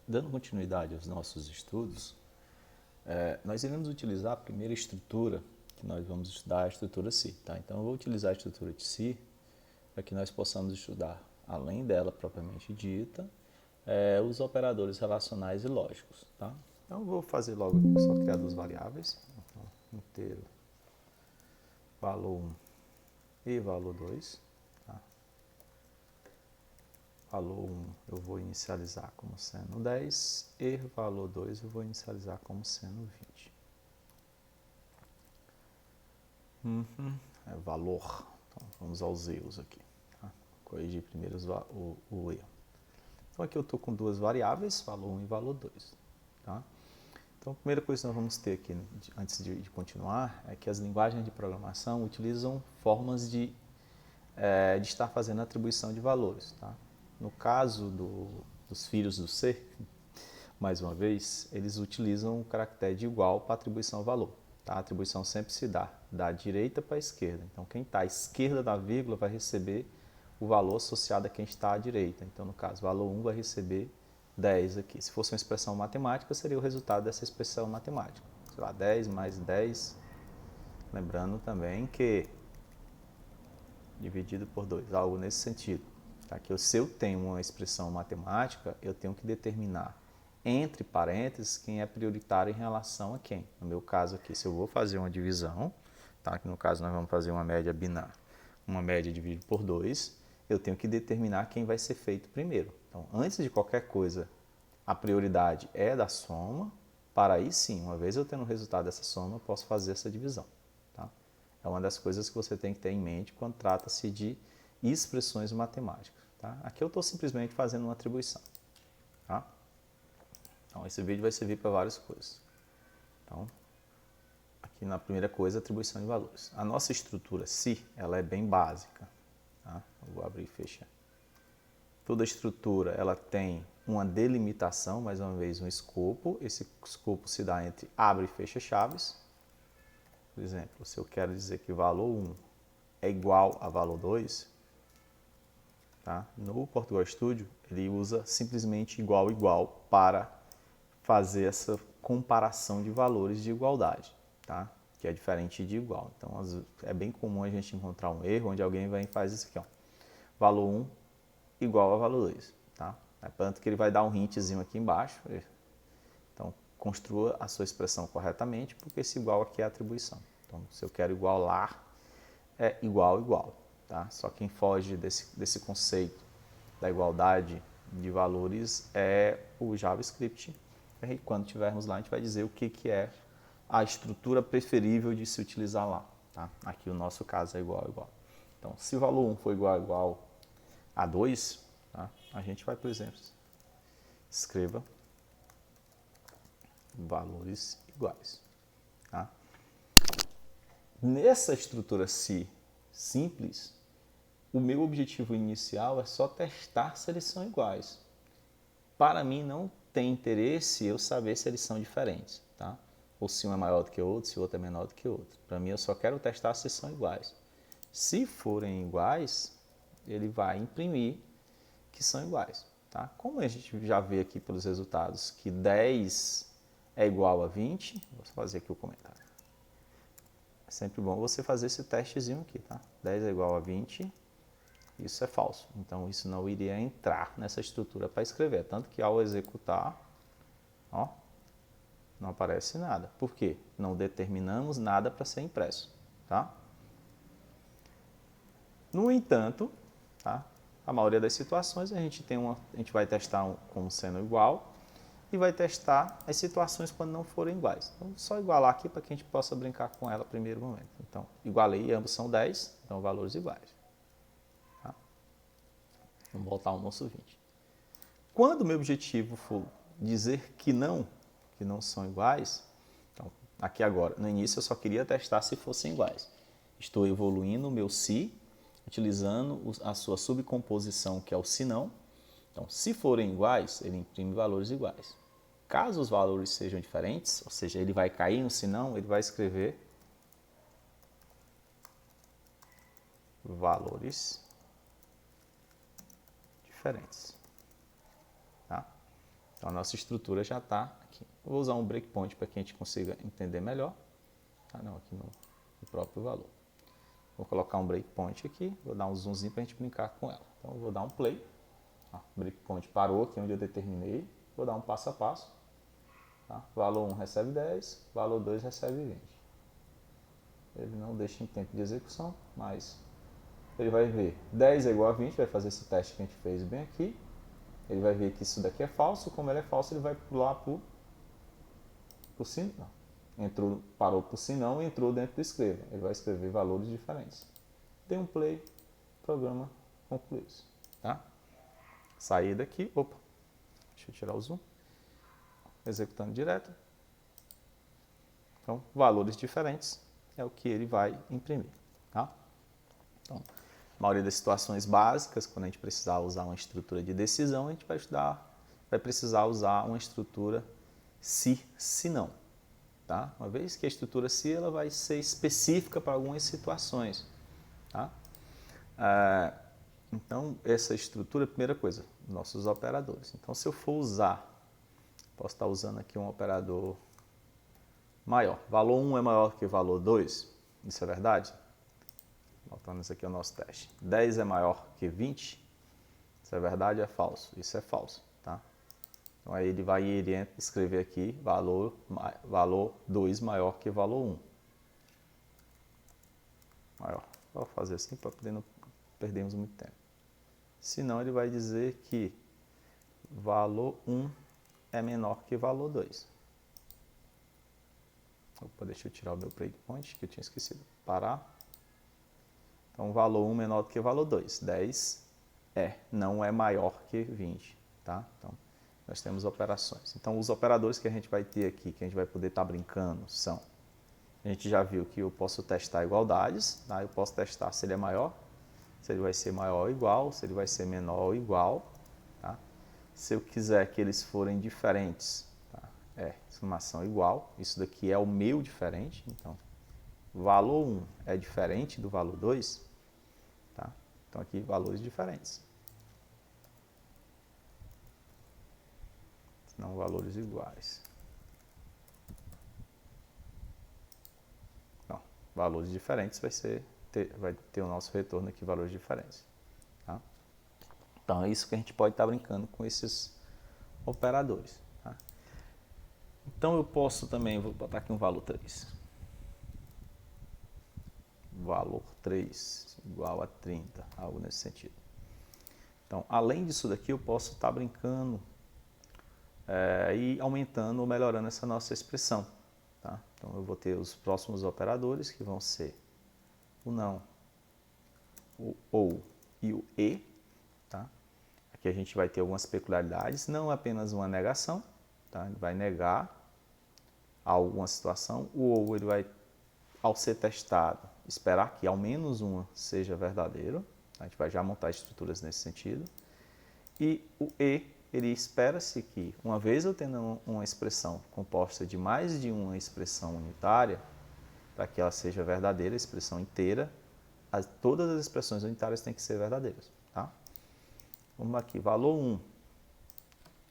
Dando continuidade aos nossos estudos, nós iremos utilizar a primeira estrutura que nós vamos estudar, a estrutura Si. Tá? Então, eu vou utilizar a estrutura de Si para que nós possamos estudar, além dela propriamente dita, os operadores relacionais e lógicos. Tá? Então, eu vou fazer logo aqui, só criar duas variáveis, então, inteiro, valor 1 e valor 2. Tá? Valor 1 eu vou inicializar como sendo 10 e valor 2 eu vou inicializar como sendo 20. Valor. Então, vamos aos erros aqui. Tá? Corrigir primeiro o erro. Então, aqui eu estou com duas variáveis, valor 1 e valor 2. Tá? Então, a primeira coisa que nós vamos ter aqui, antes de continuar, é que as linguagens de programação utilizam formas de estar fazendo atribuição de valores. Tá? No caso dos filhos do C, mais uma vez, eles utilizam o caractere de igual para atribuição ao valor. Tá? A atribuição sempre se dá da direita para a esquerda. Então, quem está à esquerda da vírgula vai receber o valor associado a quem está à direita. Então, no caso, valor 1 vai receber 10 aqui. Se fosse uma expressão matemática, seria o resultado dessa expressão matemática. Sei lá, 10 mais 10. Lembrando também que dividido por 2, algo nesse sentido. Tá? Que se eu tenho uma expressão matemática, eu tenho que determinar entre parênteses quem é prioritário em relação a quem. No meu caso aqui, se eu vou fazer uma divisão, tá? Que no caso nós vamos fazer uma média binária, uma média dividido por 2, eu tenho que determinar quem vai ser feito primeiro. Então, antes de qualquer coisa, a prioridade é da soma, para aí sim, uma vez eu tendo o resultado dessa soma, eu posso fazer essa divisão. Tá? É uma das coisas que você tem que ter em mente quando trata-se de expressões matemáticas. Tá? Aqui eu estou simplesmente fazendo uma atribuição. Tá? Então, esse vídeo vai servir para várias coisas. Então, aqui na primeira coisa, atribuição de valores. A nossa estrutura Si, ela é bem básica. Tá? Eu vou abrir e fechar. Toda estrutura, ela tem uma delimitação, mais uma vez, um escopo. Esse escopo se dá entre abre e fecha chaves. Por exemplo, se eu quero dizer que valor 1 é igual a valor 2, tá? No Portugal Studio, ele usa simplesmente igual igual para fazer essa comparação de valores de igualdade, tá? Que é diferente de igual. Então, é bem comum a gente encontrar um erro onde alguém vem e faz isso aqui, ó. Valor 1 igual a valor 2, tá? É tanto que ele vai dar um hintzinho aqui embaixo. Então, construa a sua expressão corretamente, porque esse igual aqui é a atribuição. Então, se eu quero igualar, é igual, igual, tá? Só quem foge desse conceito da igualdade de valores é o JavaScript. E quando tivermos lá, a gente vai dizer o que é a estrutura preferível de se utilizar lá. Tá? Aqui o nosso caso é igual, igual. Então, se o valor 1 for igual, igual a 2, tá? A gente vai, por exemplo, escreva valores iguais. Tá? Nessa estrutura Si simples, o meu objetivo inicial é só testar se eles são iguais. Para mim não tem interesse eu saber se eles são diferentes, tá? Ou se um é maior do que o outro, se o outro é menor do que o outro. Para mim eu só quero testar se são iguais. Se forem iguais, ele vai imprimir que são iguais, tá? Como a gente já vê aqui pelos resultados que 10 é igual a 20, vou fazer aqui o comentário. É sempre bom você fazer esse testezinho aqui, tá? 10 é igual a 20, isso é falso. Então, isso não iria entrar nessa estrutura para escrever. Tanto que ao executar, ó, não aparece nada. Por quê? Não determinamos nada para ser impresso, tá? No entanto, tá? A maioria das situações a gente vai testar como sendo igual e vai testar as situações quando não forem iguais. Então, só igualar aqui para que a gente possa brincar com ela no primeiro momento. Então, igualei, ambos são 10, então valores iguais. Tá? Vamos voltar ao nosso 20. Quando o meu objetivo for dizer que não são iguais, então, aqui agora, no início eu só queria testar se fossem iguais. Estou evoluindo o meu se, utilizando a sua subcomposição, que é o se não. Então, se forem iguais, ele imprime valores iguais. Caso os valores sejam diferentes, ou seja, ele vai cair no se não, ele vai escrever valores diferentes. Tá? Então a nossa estrutura já está aqui. Eu vou usar um breakpoint para que a gente consiga entender melhor. Ah, não, aqui no próprio valor. Vou colocar um breakpoint aqui, vou dar um zoomzinho para a gente brincar com ela. Então eu vou dar um play. O breakpoint parou aqui onde eu determinei. Vou dar um passo a passo. Tá? Valor 1 recebe 10, valor 2 recebe 20. Ele não deixa em tempo de execução, mas ele vai ver 10 é igual a 20, vai fazer esse teste que a gente fez bem aqui. Ele vai ver que isso daqui é falso, como ele é falso, ele vai pular por sim, não. Parou por sim não e entrou dentro do escreva. Ele vai escrever valores diferentes. Dei um play, programa concluiu isso. Tá? Saí daqui, opa, deixa eu tirar o zoom. Executando direto. Então, valores diferentes é o que ele vai imprimir. Tá? Então, a maioria das situações básicas, quando a gente precisar usar uma estrutura de decisão, a gente vai precisar usar uma estrutura se não. Tá? Uma vez que a estrutura se, ela vai ser específica para algumas situações. Tá? Então, essa estrutura, primeira coisa, nossos operadores. Então, se eu for usar, posso estar usando aqui um operador maior. Valor 1 é maior que valor 2, isso é verdade? Voltando isso aqui ao nosso teste. 10 é maior que 20, isso é verdade ou é falso? Isso é falso. Tá? Então, aí ele vai escrever aqui valor 2 maior que valor 1. Maior. Vou fazer assim para não perdermos muito tempo. Senão ele vai dizer que valor 1 é menor que valor 2. Opa, deixa eu tirar o meu breakpoint que eu tinha esquecido. Parar. Então, valor 1 menor do que valor 2. 10 não é maior que 20. Tá? Então, nós temos operações. Então, os operadores que a gente vai ter aqui, que a gente vai poder estar brincando, são... A gente já viu que eu posso testar igualdades. Tá? Eu posso testar se ele é maior, se ele vai ser maior ou igual, se ele vai ser menor ou igual. Tá? Se eu quiser que eles forem diferentes, tá? Exclamação igual. Isso daqui é o meu diferente. Então, valor 1 é diferente do valor 2. Tá? Então, aqui, valores diferentes. Não valores iguais. Não, valores diferentes vai ter o nosso retorno aqui, valores diferentes. Tá? Então, é isso que a gente pode estar brincando com esses operadores. Tá? Então, eu posso também, vou botar aqui um valor 3. Valor 3 igual a 30, algo nesse sentido. Então, além disso daqui, eu posso estar brincando e aumentando ou melhorando essa nossa expressão. Tá? Então, eu vou ter os próximos operadores, que vão ser o não, o ou e o e. Tá? Aqui a gente vai ter algumas peculiaridades, não apenas uma negação, tá? Ele vai negar alguma situação, o ou ele vai, ao ser testado, esperar que ao menos uma seja verdadeiro. A gente vai já montar estruturas nesse sentido. E o e, ele espera-se que, uma vez eu tendo uma expressão composta de mais de uma expressão unitária, para que ela seja verdadeira, a expressão inteira, todas as expressões unitárias têm que ser verdadeiras. Tá? Vamos aqui, valor 1,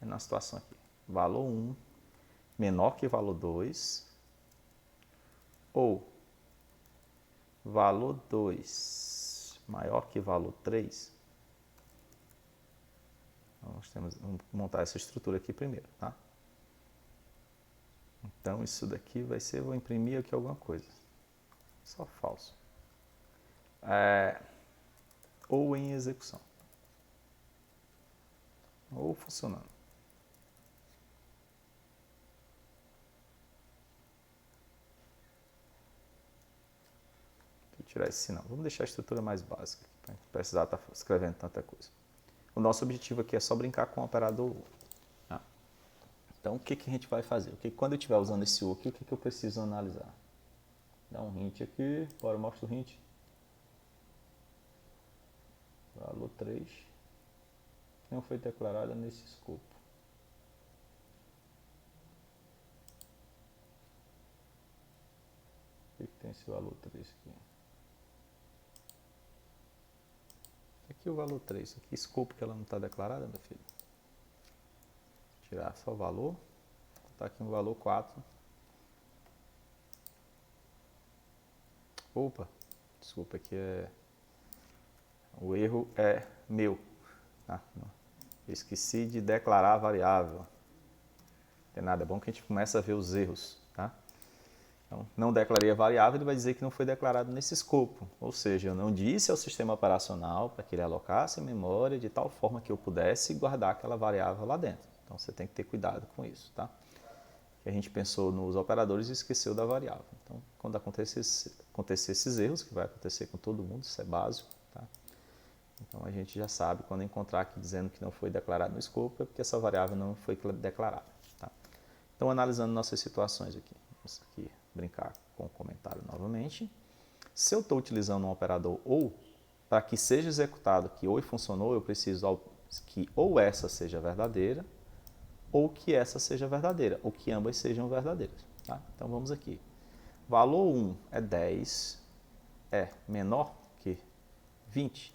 na situação aqui, valor 1 menor que valor 2, ou valor 2 maior que valor 3. Então, vamos montar essa estrutura aqui primeiro, tá? Então, isso daqui vai ser, vou imprimir aqui alguma coisa. Só falso. Ou em execução. Ou funcionando. Vou tirar esse sinal. Vamos deixar a estrutura mais básica, para não precisar estar escrevendo tanta coisa. O nosso objetivo aqui é só brincar com o operador ou. Tá? Então, o que a gente vai fazer? Quando eu estiver usando esse ou aqui, o que eu preciso analisar? Dá um hint aqui, bora, mostra o hint. Valor 3 não foi declarada nesse escopo. O que tem esse valor 3 aqui? Aqui o valor 3, aqui escopo que ela não está declarada, meu filho. tirar só o valor. Vou botar aqui um valor 4. Opa, desculpa, aqui o erro é meu. Tá? Eu esqueci de declarar a variável. Não tem nada, é bom que a gente comece a ver os erros. Tá? Então, não declarei a variável, ele vai dizer que não foi declarado nesse escopo. Ou seja, eu não disse ao sistema operacional para que ele alocasse a memória de tal forma que eu pudesse guardar aquela variável lá dentro. Então, você tem que ter cuidado com isso. Tá? A gente pensou nos operadores e esqueceu da variável. Então, quando acontecer esses erros, que vai acontecer com todo mundo, isso é básico. Tá? Então, a gente já sabe, quando encontrar aqui dizendo que não foi declarado no escopo, é porque essa variável não foi declarada. Tá? Então, analisando nossas situações aqui. Vamos aqui brincar com o comentário novamente. Se eu estou utilizando um operador ou, para que seja executado que oi funcionou, eu preciso que ou essa seja verdadeira, ou que essa seja verdadeira, ou que ambas sejam verdadeiras. Tá? Então, vamos aqui. Valor 1 é 10, é menor que 20.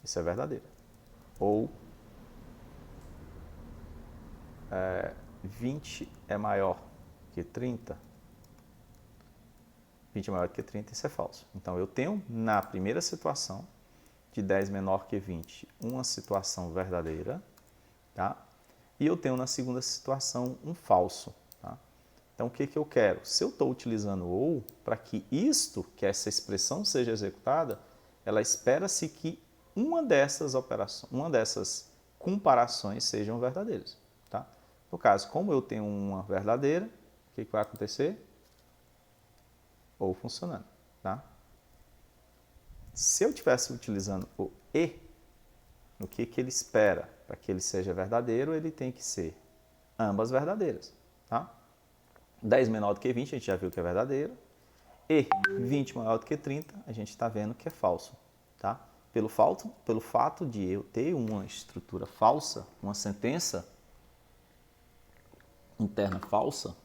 Isso é verdadeiro. Ou 20 é maior que 30. 20 é maior que 30, isso é falso. Então, eu tenho na primeira situação, de 10 menor que 20, uma situação verdadeira, tá? E eu tenho na segunda situação um falso. Tá? Então, o que eu quero? Se eu estou utilizando ou, para que isto, que essa expressão seja executada, ela espera-se que uma dessas operações, uma dessas comparações sejam verdadeiras. Tá? No caso, como eu tenho uma verdadeira, o que vai acontecer? Ou funcionando. Tá? Se eu estivesse utilizando o e, no que ele espera para que ele seja verdadeiro, ele tem que ser ambas verdadeiras. Tá? 10 menor do que 20, a gente já viu que é verdadeiro. E 20 maior do que 30, a gente está vendo que é falso. Tá? Pelo fato de eu ter uma estrutura falsa, uma sentença interna falsa,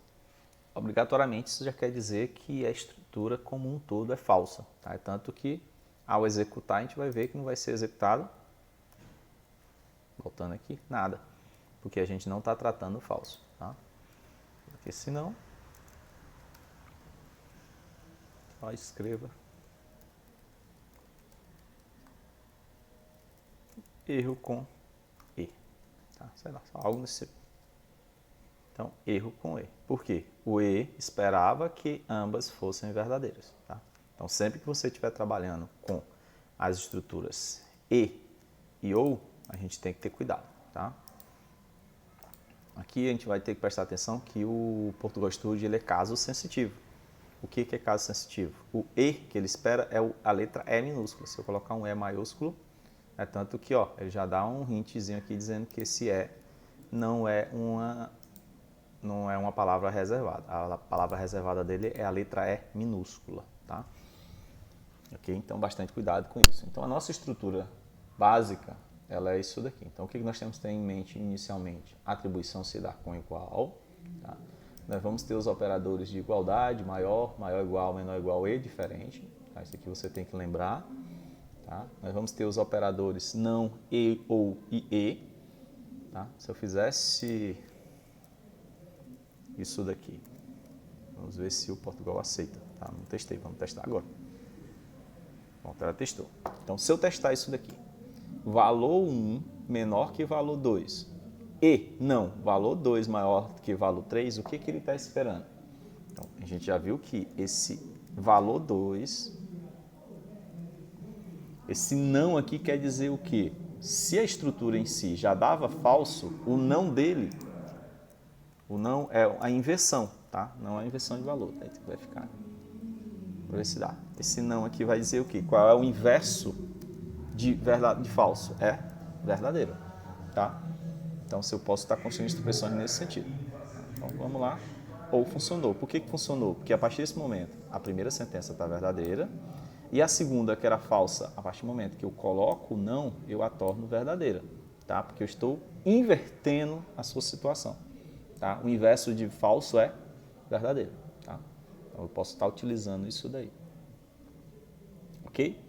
obrigatoriamente isso já quer dizer que a estrutura como um todo é falsa. Tá? Tanto que, ao executar, a gente vai ver que não vai ser executado, voltando aqui, nada, porque a gente não está tratando o falso. Tá? Porque senão, só escreva erro com E. Tá? Sei lá, só algo nesse. Então, erro com E. Por quê? O E esperava que ambas fossem verdadeiras. Tá? Então, sempre que você estiver trabalhando com as estruturas E e OU, a gente tem que ter cuidado. Tá? Aqui a gente vai ter que prestar atenção que o Portugal Studio ele é caso sensitivo. O que é caso sensitivo? O E que ele espera é a letra E minúscula. Se eu colocar um E maiúsculo, é tanto que ele já dá um hintzinho aqui dizendo que esse E não é uma palavra reservada. A palavra reservada dele é a letra E minúscula. Tá? Ok? Então, bastante cuidado com isso. Então, a nossa estrutura básica ela é isso daqui. Então, o que nós temos que ter em mente inicialmente? A atribuição se dá com igual. Tá? Nós vamos ter os operadores de igualdade, maior, maior igual, menor igual e diferente. Tá? Isso aqui você tem que lembrar. Tá? Nós vamos ter os operadores não, e, ou e e. Tá? Se eu fizesse isso daqui, vamos ver se o Portugal aceita. Tá? Não testei, vamos testar agora. Bom, ela testou. Então, se eu testar isso daqui, valor 1 menor que valor 2 e não, valor 2 maior que valor 3, o que ele está esperando? Então, a gente já viu que esse valor 2, esse não aqui quer dizer o quê? Se a estrutura em si já dava falso, o não dele, o não é a inversão, tá? Não é a inversão de valor, tá? Vai ficar. Vamos ver se dá. Esse não aqui vai dizer o quê? Qual é o inverso de verdade, de falso? É verdadeiro, tá? Então, se eu posso estar construindo expressões nesse sentido. Então, vamos lá. Ou funcionou. Por que funcionou? Porque a partir desse momento, a primeira sentença está verdadeira e a segunda, que era falsa, a partir do momento que eu coloco o não, eu a torno verdadeira, tá? Porque eu estou invertendo a sua situação, tá? O inverso de falso é verdadeiro, tá? Então, eu posso estar utilizando isso daí. Ok?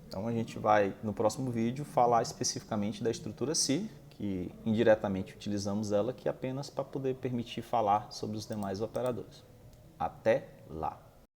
Então, a gente vai, no próximo vídeo, falar especificamente da estrutura SIR, que indiretamente utilizamos ela aqui apenas para poder permitir falar sobre os demais operadores. Até lá!